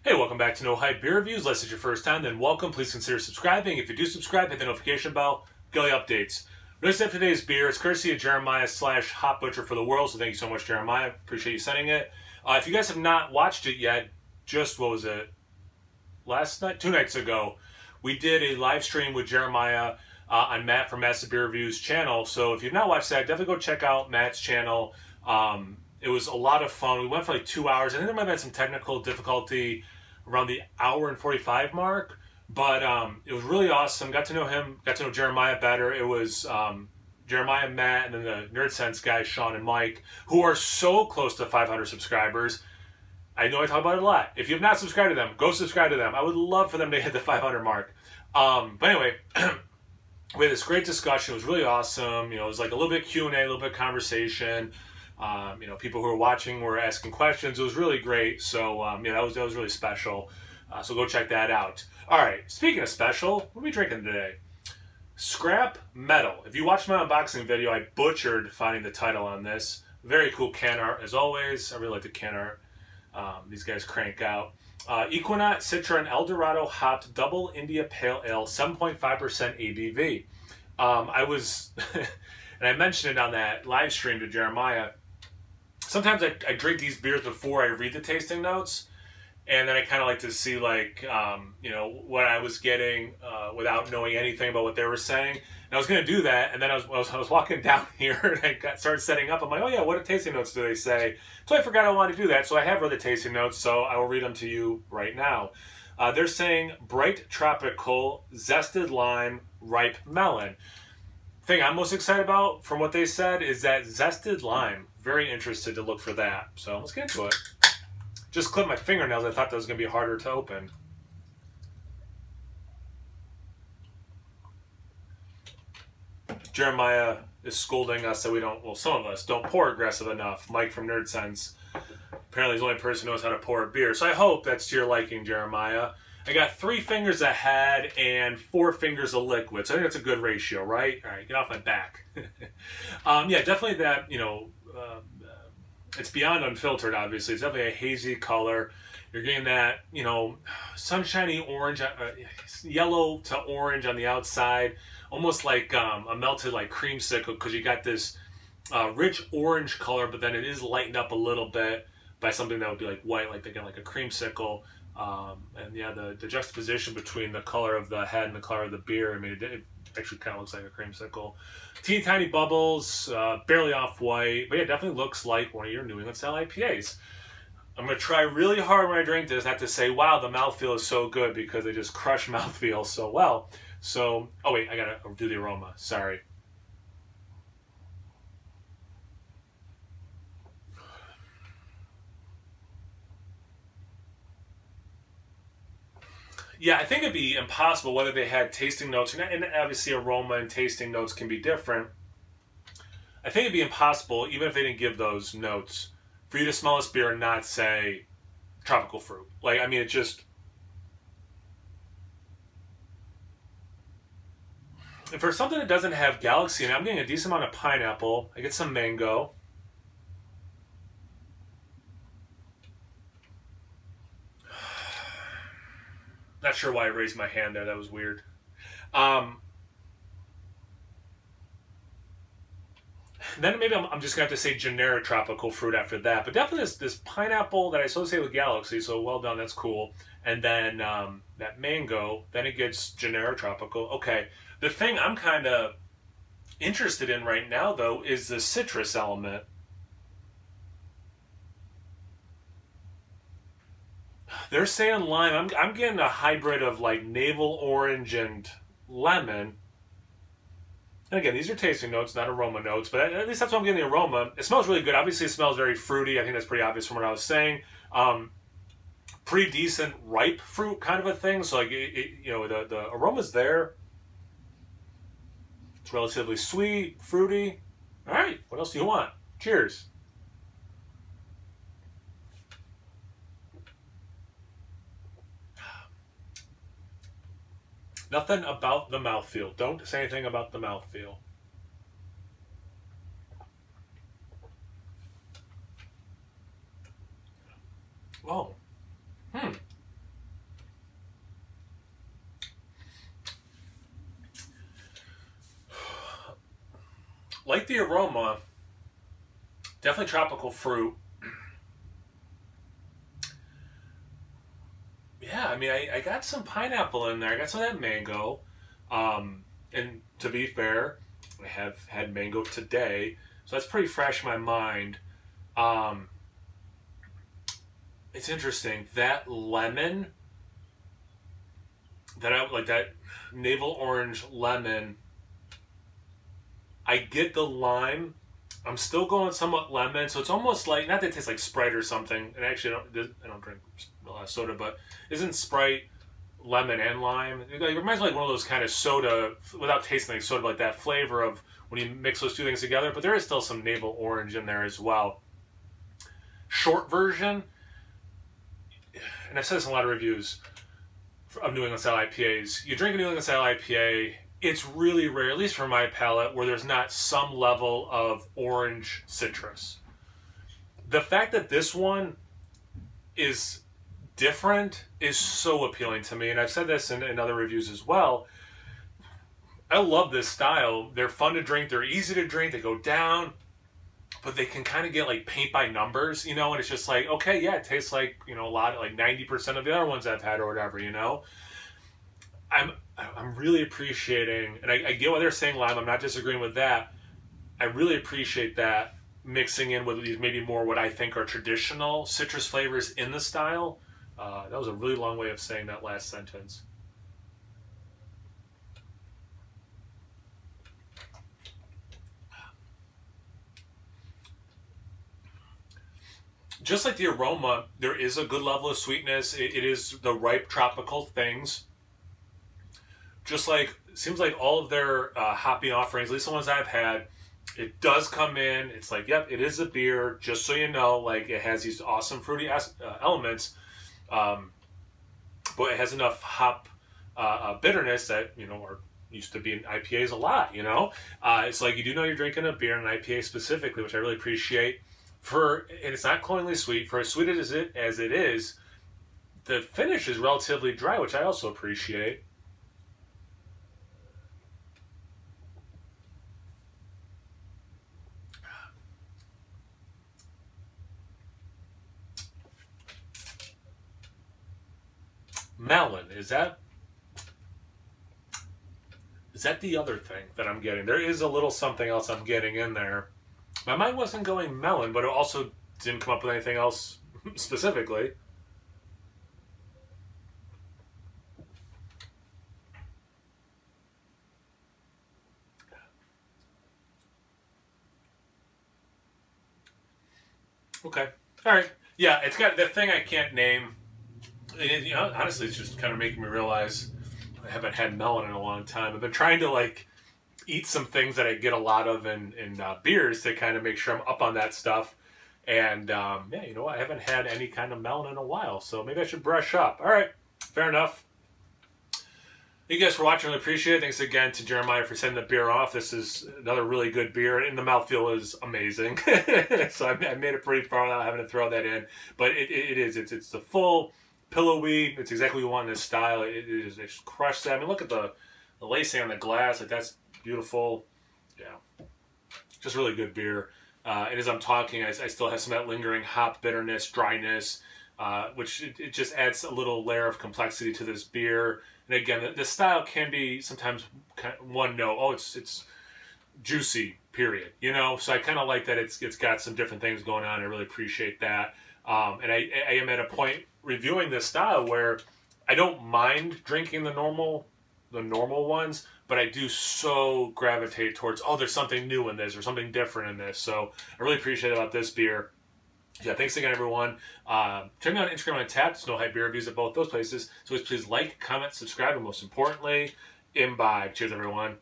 Hey, welcome back to No Hype Beer Reviews. Unless it's your first time, then welcome. Please consider subscribing. If you do subscribe, hit the notification bell. Daily updates. Released after today's beer. It's courtesy of Jeremiah / Hot Butcher for the World. So thank you so much, Jeremiah. Appreciate you sending it. If you guys have not watched it yet, just what was it? Last night, 2 nights ago, we did a live stream with Jeremiah on Matt from Massive Beer Reviews channel. So if you've not watched that, definitely go check out Matt's channel. It was a lot of fun. We went for like 2 hours. I think there might have been some technical difficulty around the hour and 45 mark, but it was really awesome. Got to know him, got to know Jeremiah better. It was Jeremiah, Matt, and then the Nerd Sense guys, Sean and Mike, who are so close to 500 subscribers. I know I talk about it a lot. If you have not subscribed to them, go subscribe to them. I would love for them to hit the 500 mark. But anyway, we had this great discussion. It was really awesome. You know, it was like a little bit Q&A, a little bit conversation. You know, people who were watching were asking questions. It was really great. So, yeah, that was really special. So go check that out. All right. Speaking of special, what are we drinking today? Skrap Metal. If you watched my unboxing video, I butchered finding the title on this. Very cool can art, as always. I really like the can art. These guys crank out. Equinox, Citra, and Eldorado hopped double India Pale Ale, 7.5% ABV. I was, and I mentioned it on that live stream to Jeremiah. Sometimes I drink these beers before I read the tasting notes, and then I kind of like to see, like, you know, what I was getting without knowing anything about what they were saying. And I was going to do that, and then I was walking down here, and I started setting up. I'm like, oh yeah, what tasting notes do they say? So I forgot I wanted to do that, so I have read the tasting notes, so I will read them to you right now. They're saying bright tropical, zested lime, ripe melon. Thing I'm most excited about from what they said is that zested lime. Very interested to look for that. So let's get into it. Just clipped my fingernails. I thought that was going to be harder to open. Jeremiah is scolding us that we don't, well, some of us don't pour aggressive enough. Mike from Nerd Sense apparently is the only person who knows how to pour a beer. So I hope that's to your liking, Jeremiah. I got 3 fingers of head and 4 fingers of liquid. So I think that's a good ratio, right? All right, get off my back. Yeah, definitely that, you know, it's beyond unfiltered, obviously. It's definitely a hazy color. You're getting that, you know, sunshiny orange, yellow to orange on the outside. Almost like a melted like creamsicle, because you got this rich orange color, but then it is lightened up a little bit by something that would be like white, like again, like a creamsicle. And yeah, the juxtaposition between the color of the head and the color of the beer, I mean, it actually kind of looks like a creamsicle. Teeny tiny bubbles, barely off white, but yeah, definitely looks like one of your New England style IPAs. I'm going to try really hard when I drink this not to say, wow, the mouthfeel is so good, because they just crush mouthfeel so well. So, oh wait, I got to do the aroma. Sorry. Yeah, I think it'd be impossible whether they had tasting notes or not, and obviously aroma and tasting notes can be different. I think it'd be impossible, even if they didn't give those notes, for you to smell this beer and not say tropical fruit. Like, I mean, it just... And for something that doesn't have Galaxy in it, I'm getting a decent amount of pineapple. I get some mango. Not sure why I raised my hand there. That was weird. Then maybe I'm just going to have to say generic tropical fruit after that. But definitely this pineapple that I associate with Galaxy, so well done, that's cool. And then that mango, then it gets generic tropical. Okay, the thing I'm kind of interested in right now, though, is the citrus element. They're saying lime. I'm getting a hybrid of like navel orange and lemon. And again, these are tasting notes, not aroma notes, but at least that's what I'm getting the aroma. It smells really good. Obviously, it smells very fruity. I think that's pretty obvious from what I was saying. Pretty decent ripe fruit kind of a thing. So, like, you know, the aroma's there. It's relatively sweet, fruity. All right, what else do you want? Cheers. Nothing about the mouthfeel. Don't say anything about the mouthfeel. Oh. like the aroma. Definitely tropical fruit. Yeah, I mean, I got some pineapple in there. I got some of that mango. And to be fair, I have had mango today, so that's pretty fresh in my mind. Um, it's interesting. That lemon, that navel orange lemon, I get the lime. I'm still going somewhat lemon, so it's almost like, not that it tastes like Sprite or something. And actually, I don't drink a lot of soda, but isn't Sprite lemon and lime? It reminds me like one of those kind of soda, without tasting like soda, like that flavor of when you mix those two things together. But there is still some navel orange in there as well. Short version, and I've said this in a lot of reviews of New England style IPAs. You drink a New England style IPA, it's really rare, at least for my palate, where there's not some level of orange citrus. The fact that this one is different is so appealing to me, and I've said this in other reviews as well. I love this style. They're fun to drink, they're easy to drink, they go down, but they can kind of get like paint by numbers, and it's just like, okay, yeah, it tastes like, a lot of like 90% of the other ones I've had or whatever, I'm really appreciating, and I get why they're saying lime, I'm not disagreeing with that. I really appreciate that mixing in with these maybe more what I think are traditional citrus flavors in the style. That was a really long way of saying that last sentence. Just like the aroma, there is a good level of sweetness. It is the ripe tropical things. Just like, seems like all of their hoppy offerings, at least the ones I've had, it does come in. It's like, yep, it is a beer, just so you know. Like, it has these awesome fruity elements, but it has enough hop bitterness that, are used to be in IPAs a lot, It's like, you do know you're drinking a beer, an IPA specifically, which I really appreciate. And it's not cloyingly sweet. For as sweet as it is, the finish is relatively dry, which I also appreciate. Melon, is that the other thing that I'm getting? There is a little something else I'm getting in there. My mind wasn't going melon, but it also didn't come up with anything else specifically. Okay. All right. Yeah, it's got the thing I can't name. Honestly, it's just kind of making me realize I haven't had melon in a long time. I've been trying to eat some things that I get a lot of in beers to kind of make sure I'm up on that stuff. And yeah, I haven't had any kind of melon in a while, so maybe I should brush up. All right, fair enough. Thank you guys for watching. Really appreciate it. Thanks again to Jeremiah for sending the beer off. This is another really good beer, and the mouthfeel is amazing. So I made it pretty far without having to throw that in. But it is. It's the full pillowy. It's exactly what we want in this style. It just crushed that. I mean, look at the lacing on the glass. That's beautiful. Yeah, just really good beer. And as I'm talking, I still have some of that lingering hop bitterness, dryness, which it just adds a little layer of complexity to this beer. And again, the style can be sometimes one note. Oh, it's juicy, period. So I kind of like that it's got some different things going on. I really appreciate that. And I am at a point reviewing this style where I don't mind drinking the normal ones, but I do so gravitate towards, there's something new in this or something different in this. So I really appreciate it about this beer. Yeah, thanks again, everyone. Check me out on Instagram and Tap. Snow Hype Beer Reviews at both those places. So please like, comment, subscribe, and most importantly, imbibe. Cheers, everyone.